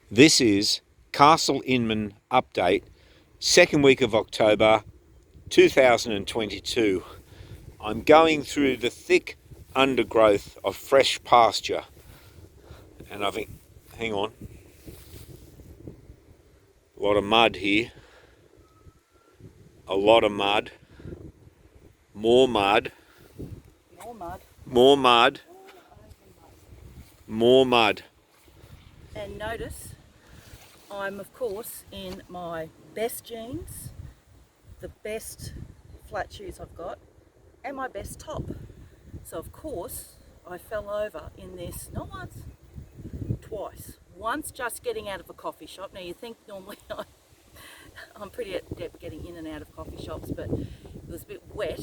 This is Castle Inman update, second week of October 2022. I'm going through the thick undergrowth of fresh pasture, and I think, hang on, a lot of mud here, a lot of mud, more mud, More mud. more mud, more mud. And notice, I'm of course in my best jeans, the best flat shoes I've got, and my best top. So of course I fell over in this, not once, twice. Once just getting out of a coffee shop. Now you think normally I'm pretty adept getting in and out of coffee shops, but it was a bit wet,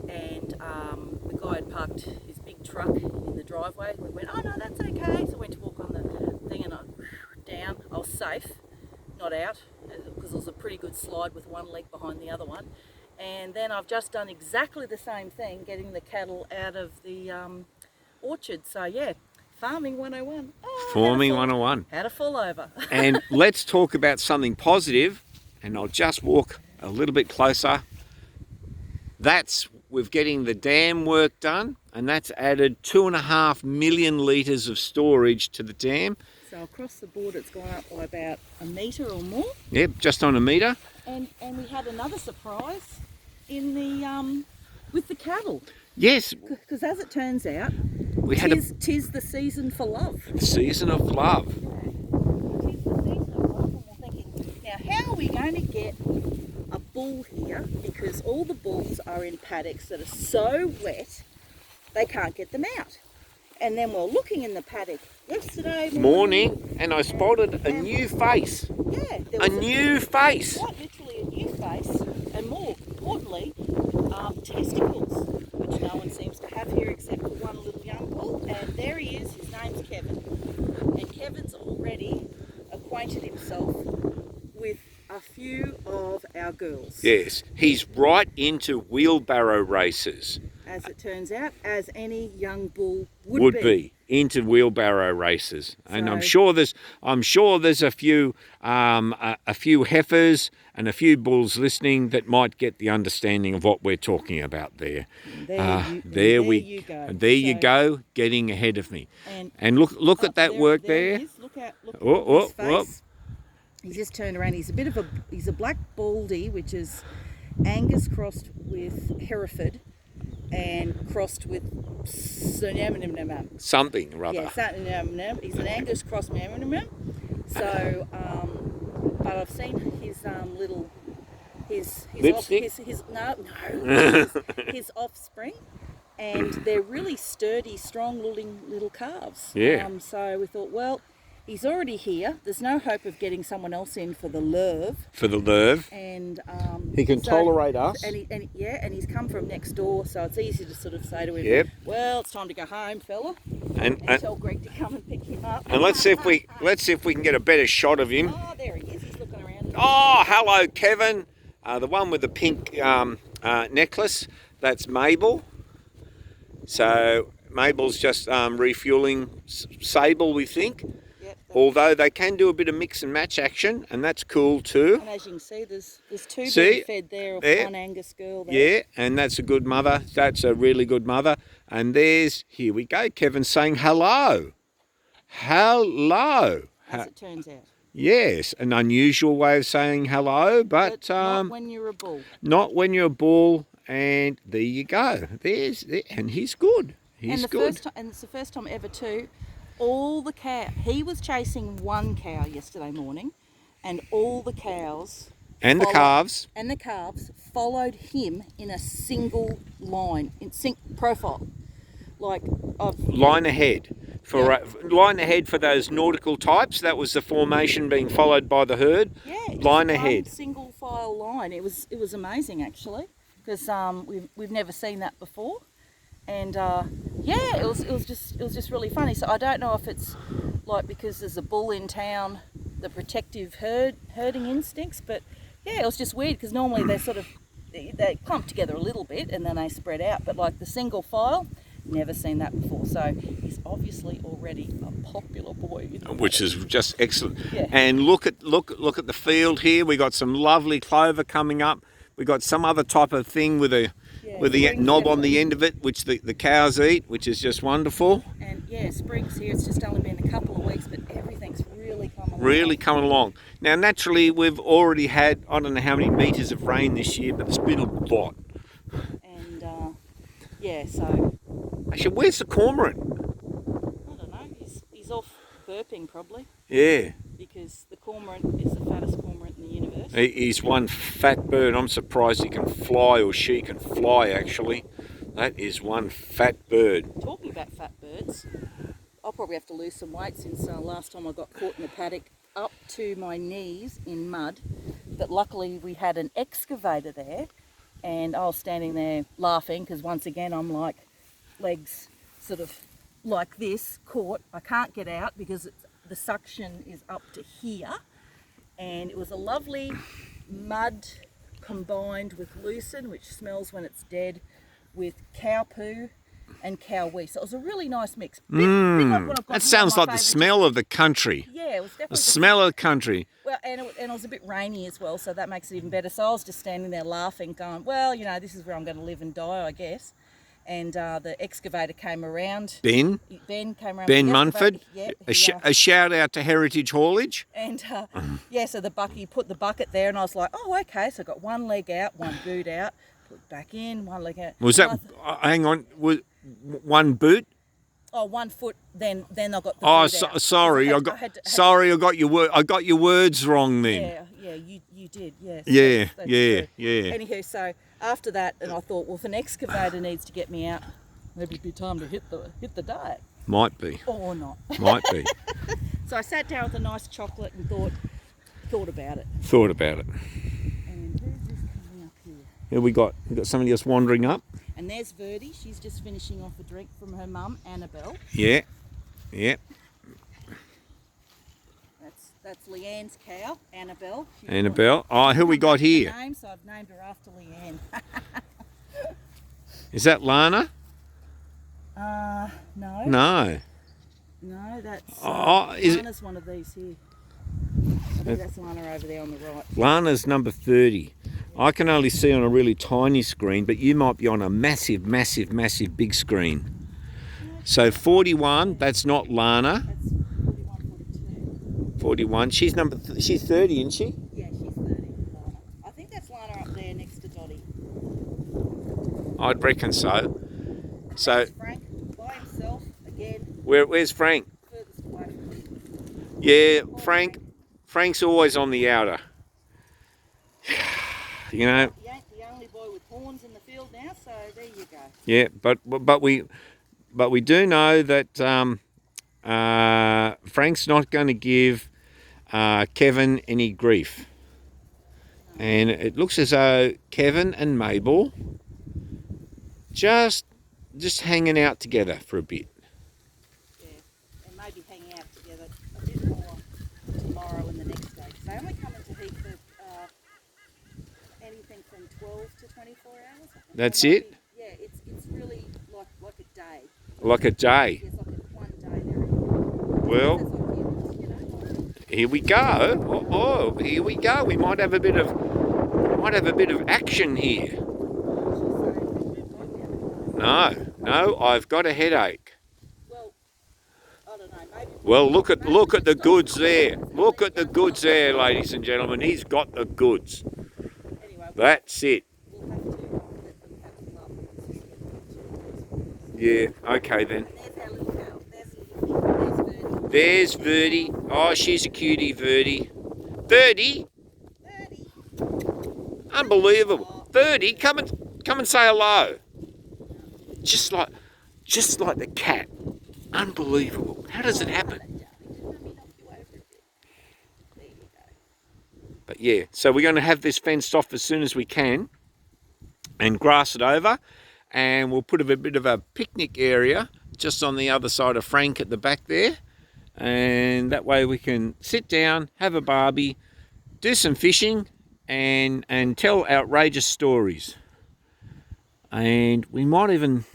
and the guy had parked his big truck in the driveway. We went, oh no, that's okay. So I went to walk on the thing, and down. I was safe, not out, because it was a pretty good slide with one leg behind the other one. And then I've just done exactly the same thing, getting the cattle out of the orchard. So yeah, farming 101. Farming 101. How to fall over. And let's talk about something positive, and I'll just walk a little bit closer. We're getting the dam work done, and that's added 2.5 million litres of storage to the dam. So across the board it's gone up by about a metre or more. Yep, just on a metre. And we had another surprise in the with the cattle. Yes, Because as it turns out, we had tis the season for love. a season of love. Tis the season of love, and we're thinking, now how are we going to get a bull here? Because all the bulls are in paddocks that are so wet they can't get them out. And then we're looking in the paddock yesterday morning, And I spotted a new face. Yeah, there A was new face. quite literally a new face, and more importantly, testicles, which no one seems to have here except for one little young bull. And there he is. His name's Kevin, and Kevin's already acquainted himself with a few of our girls. Yes, he's right into wheelbarrow races. As it turns out, as any young bull Would be into wheelbarrow races, and So- I'm sure there's a few heifers and a few bulls listening that might get the understanding of what we're talking about there. There you go. There you So- go, getting ahead of me. And Look at up that work there. he is. Look at Oh, his face. oh. He's just turned around. He's a black baldy, which is Angus crossed with Hereford and crossed with Something or other. Yeah, he's an Angus cross. So, but I've seen his little his Lipstick? his offspring, and they're really sturdy, strong little calves. Yeah. So we thought, well, he's already here. There's no hope of getting someone else in for the lurve. For the nerve. And He can tolerate us. And he's come from next door, so it's easy to sort of say to him, Yep. well, it's time to go home, fella, And tell Greg to come and pick him up. let's see if we can get a better shot of him. Oh, there he is. He's looking around. Oh, hello, Kevin. The one with the pink necklace, that's Mabel. So Mabel's just refueling Sable, we think. Yep, Although they can do a bit of mix and match action, and that's cool too. and as you can see, there's two See? being fed there of There. one Angus girl there. Yeah, and that's a good mother. That's a really good mother. And here we go, Kevin saying hello. Hello. As it turns out. Yes, an unusual way of saying hello, but not when you're a bull. not when you're a bull. And there you go. And he's good. He's good. And it's the first time ever too. All the he was chasing one cow yesterday morning, and all the cows And the calves. and the calves followed him in a single line, in sync profile, like of Line ahead. Line ahead for those nautical types. That was the formation being followed by the herd. yeah, just Line one ahead. single file line. It was amazing actually, because we've never seen that before, and yeah, it was just really funny. So I don't know if it's like because there's a bull in town, the protective herding instincts, but yeah, it was just weird because normally they clump together a little bit and then they spread out, but like the single file, never seen that before. So he's obviously already a popular boy. Which is just excellent. Yeah. And look at the field here. We got some lovely clover coming up. We got some other type of thing with a the knob on the end of it, which the cows eat, which is just wonderful. And yeah, spring's here. It's just only been a couple of weeks, but everything's really come along. Really coming along. Now, naturally, we've already had, I don't know how many metres of rain this year, but it's been a lot. And yeah, so Actually, where's the cormorant? I don't know. He's off burping probably. Yeah. Because the cormorant is the fattest cormorant in the universe. He's one fat bird. I'm surprised he can fly, or she can fly, actually. That is one fat bird. Talking about fat birds, I'll probably have to lose some weight since last time I got caught in the paddock up to my knees in mud. But luckily we had an excavator there, and I was standing there laughing because once again I'm like legs sort of like this, caught. I can't get out because the suction is up to here. And it was a lovely mud combined with lucerne, which smells when it's dead, with cow poo and cow wee. So it was a really nice mix. That sounds like the smell of the country. Yeah, it was definitely the smell of the country. Well, and it was a bit rainy as well, so that makes it even better. So I was just standing there laughing, going, well, you know, this is where I'm going to live and die, I guess. And the excavator came around. Ben came around. Ben Munford. Yeah, a shout out to Heritage Haulage. And yeah, so he put the bucket there, and I was like, oh, okay. So I got one leg out, one boot out, put back in, one leg out. Was that? Hang on, was one boot? Oh, 1 foot. Then I got the. Oh, boot out. sorry, I got your word. I got your words wrong then. Yeah, you did. Yes. Yeah, that's yeah, true. yeah. Anywho, so after that, and I thought, well, if an excavator needs to get me out, maybe it'd be time to hit the diet. Might be. Or not. Might be. So I sat down with a nice chocolate and thought about it. Thought about it. And who's this coming up here? Here we got somebody else wandering up. And there's Verdi. She's just finishing off a drink from her mum, Annabelle. Yeah. Yeah. That's Leanne's cow, Annabelle. Annabelle. Oh, who we got here? Name, so I've named her after Leanne. Is that Lana? No. No. No, that's Lana's one of these here. I think that's Lana over there on the right. Lana's number 30. I can only see on a really tiny screen, but you might be on a massive, massive, massive big screen. So 41, that's not Lana. That's 41, 41. She's she's 30, isn't she? Yeah, she's 30. Lana. I think that's Lana up there next to Dottie. I'd reckon so. So Frank by himself again. Where's Frank? Furthest away from me. Yeah, Frank's always on the outer. You know. He ain't the only boy with horns in the field now, so there you go. Yeah, but we do know that Frank's not going to give Kevin any grief, and it looks as though Kevin and Mabel just hanging out together for a bit. Yeah, and maybe hanging out together a bit more tomorrow and the next day. Because they only come into heat for anything from 12 to 24 hours. That's it? Yeah, it's really like a day. Like a day. It's like a 1 day they're in. Well, That's like you know. here we go. Oh, here we go. We might have a bit of action here. No, I've got a headache. Well, I don't know. Maybe. Well, look at the goods there. Look at the goods there, ladies and gentlemen. He's got the goods. Anyway, That's it. we'll have to let them have a love. Yeah. Okay then. There's our little girl. There's There's Verdi. Oh, she's a cutie, Verdi. Verdi. Unbelievable. Verdi, come and say hello. Just like the cat. Unbelievable. How does it happen? But yeah, so we're going to have this fenced off as soon as we can and grass it over, and we'll put a bit of a picnic area just on the other side of Frank at the back there, and that way we can sit down, have a barbie, do some fishing, and tell outrageous stories. And we might even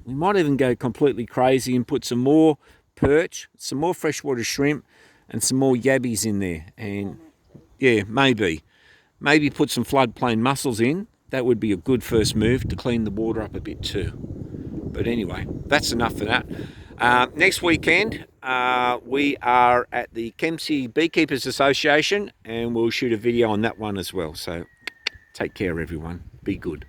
We might even go completely crazy and put some more perch, some more freshwater shrimp, and some more yabbies in there. And yeah, maybe put some floodplain mussels in. That would be a good first move to clean the water up a bit too. But anyway, that's enough for that. Next weekend, we are at the Kempsey Beekeepers Association, and we'll shoot a video on that one as well. So take care, everyone. Be good.